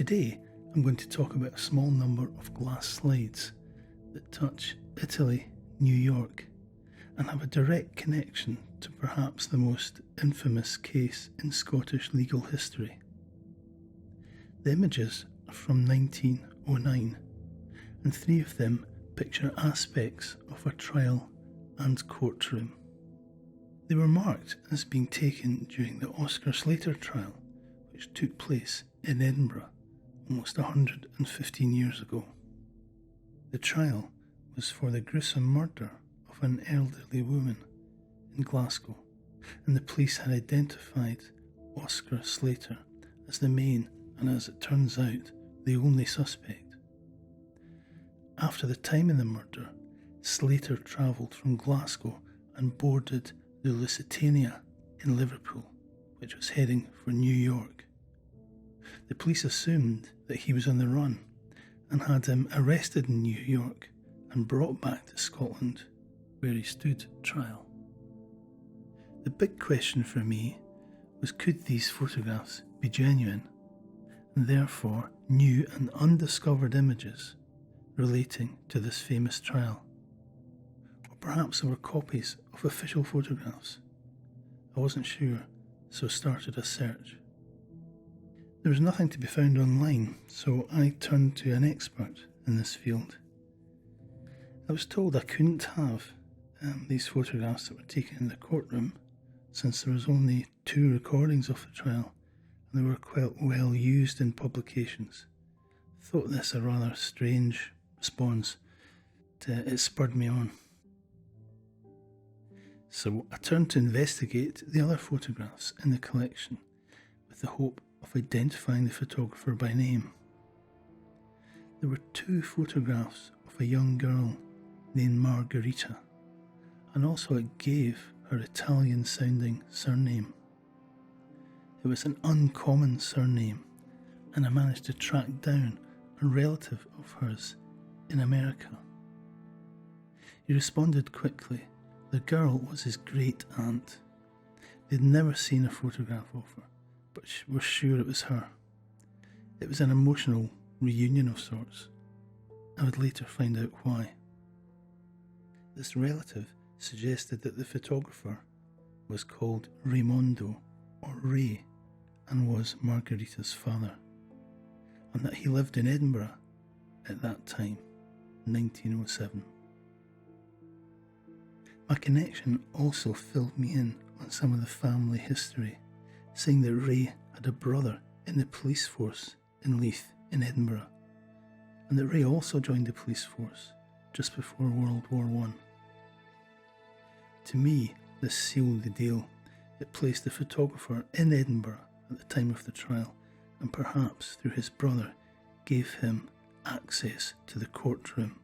Today, I'm going to talk about a small number of glass slides that touch Italy, New York, and have a direct connection to perhaps the most infamous case in Scottish legal history. The images are from 1909, and three of them picture aspects of a trial and courtroom. They were marked as being taken during the Oscar Slater trial, which took place in Edinburgh almost 115 years ago. The trial was for the gruesome murder of an elderly woman in Glasgow, and the police had identified Oscar Slater as the main and, as it turns out, the only suspect. After the time of the murder, Slater travelled from Glasgow and boarded the Lusitania in Liverpool, which was heading for New York. The police assumed that he was on the run and had him arrested in New York and brought back to Scotland, where he stood trial. The big question for me was, could these photographs be genuine, and therefore new and undiscovered images relating to this famous trial? Or perhaps they were copies of official photographs. I wasn't sure, so started a search. There was nothing to be found online, so I turned to an expert in this field. I was told I couldn't have these photographs that were taken in the courtroom, since there was only 2 recordings of the trial, and they were quite well used in publications. Thought this a rather strange response. It spurred me on. So I turned to investigate the other photographs in the collection with the hope of identifying the photographer by name. There were 2 photographs of a young girl named Margherita, and also it gave her Italian-sounding surname. It was an uncommon surname, and I managed to track down a relative of hers in America. He responded quickly. The girl was his great-aunt. They'd never seen a photograph of her, but were sure it was her. It was an emotional reunion of sorts. I would later find out why. This relative suggested that the photographer was called Raimondo, or Ray, and was Margherita's father, and that he lived in Edinburgh at that time, 1907. My connection also filled me in on some of the family history, saying that Ray had a brother in the police force in Leith in Edinburgh, and that Ray also joined the police force just before World War I. To me, this sealed the deal. It placed the photographer in Edinburgh at the time of the trial, and perhaps through his brother gave him access to the courtroom.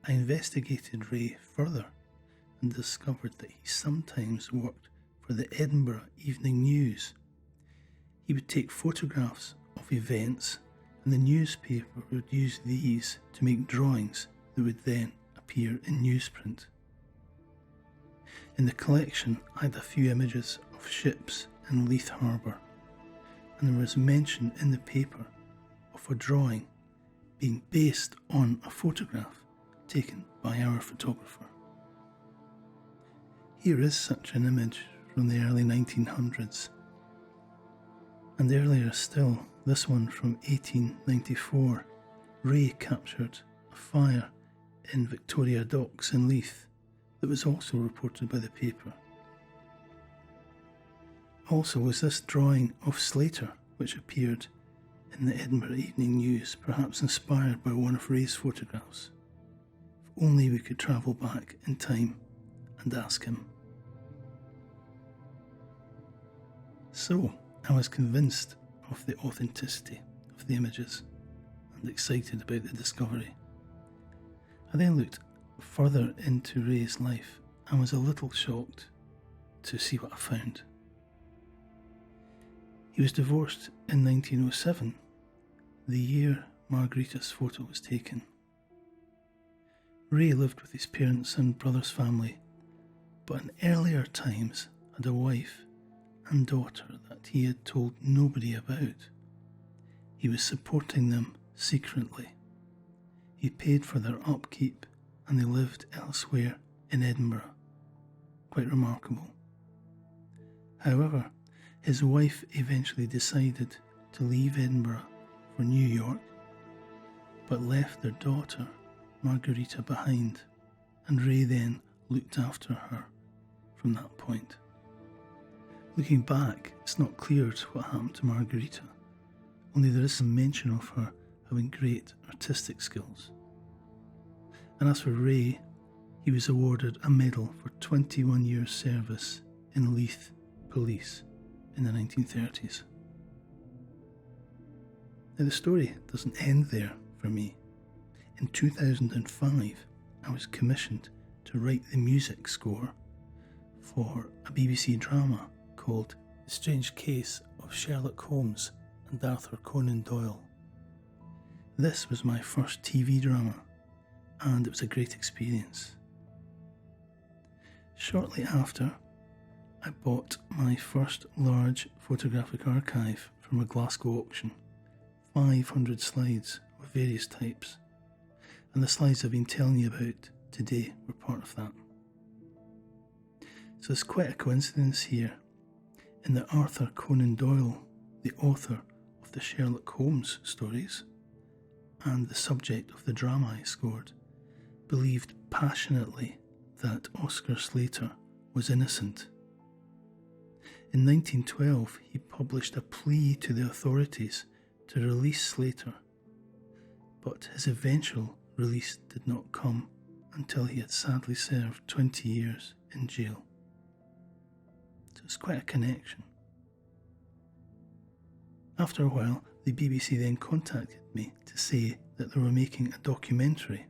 I investigated Ray further and discovered that he sometimes worked for the Edinburgh Evening News. He would take photographs of events, and the newspaper would use these to make drawings that would then appear in newsprint. In the collection, I had a few images of ships in Leith Harbour, and there was mention in the paper of a drawing being based on a photograph taken by our photographer. Here is such an image from the early 1900s, and earlier still, this one from 1894. Ray captured a fire in Victoria Docks in Leith that was also reported by the paper. Also was this drawing of Slater, which appeared in the Edinburgh Evening News, perhaps inspired by one of Ray's photographs. If only we could travel back in time and ask him. So, I was convinced of the authenticity of the images and excited about the discovery. I then looked further into Ray's life and was a little shocked to see what I found. He was divorced in 1907, the year Margherita's photo was taken. Ray lived with his parents and brother's family, but in earlier times had a wife and daughter that he had told nobody about. He was supporting them secretly. He paid for their upkeep and they lived elsewhere in Edinburgh. Quite remarkable. However, his wife eventually decided to leave Edinburgh for New York, but left their daughter, Margarita, behind, and Ray then looked after her from that point. Looking back, it's not clear what happened to Margarita, only there is some mention of her having great artistic skills. And as for Ray, he was awarded a medal for 21 years service in Leith Police in the 1930s. Now the story doesn't end there for me. In 2005, I was commissioned to write the music score for a BBC drama called The Strange Case of Sherlock Holmes and Arthur Conan Doyle. This was my first TV drama, and it was a great experience. Shortly after, I bought my first large photographic archive from a Glasgow auction, 500 slides of various types, and the slides I've been telling you about today were part of that. So it's quite a coincidence here in that Arthur Conan Doyle, the author of the Sherlock Holmes stories and the subject of the drama I scored, believed passionately that Oscar Slater was innocent. In 1912, he published a plea to the authorities to release Slater, but his eventual release did not come until he had sadly served 20 years in jail. So it's quite a connection. After a while, the BBC then contacted me to say that they were making a documentary,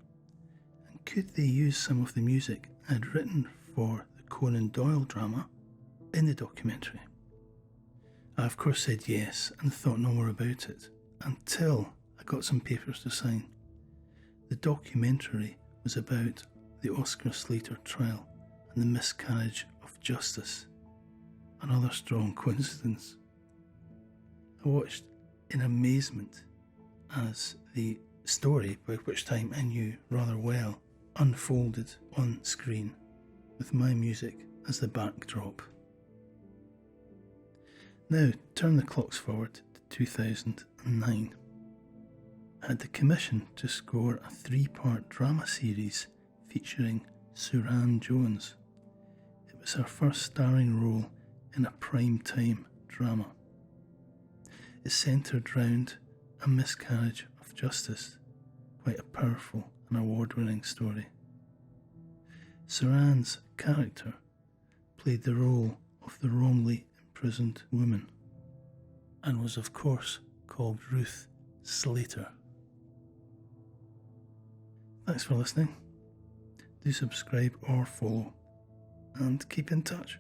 and could they use some of the music I'd written for the Conan Doyle drama in the documentary. I of course said yes and thought no more about it until I got some papers to sign. The documentary was about the Oscar Slater trial and the miscarriage of justice. Another strong coincidence. I watched in amazement as the story, by which time I knew rather well, unfolded on screen with my music as the backdrop. Now, turn the clocks forward to 2009. I had the commission to score a 3-part drama series featuring Suran Jones. It was her first starring role in a prime-time drama. It centred round a miscarriage of justice, quite a powerful and award-winning story. Suran's character played the role of the wrongly imprisoned woman and was of course called Ruth Slater. Thanks for listening. Do subscribe or follow and keep in touch.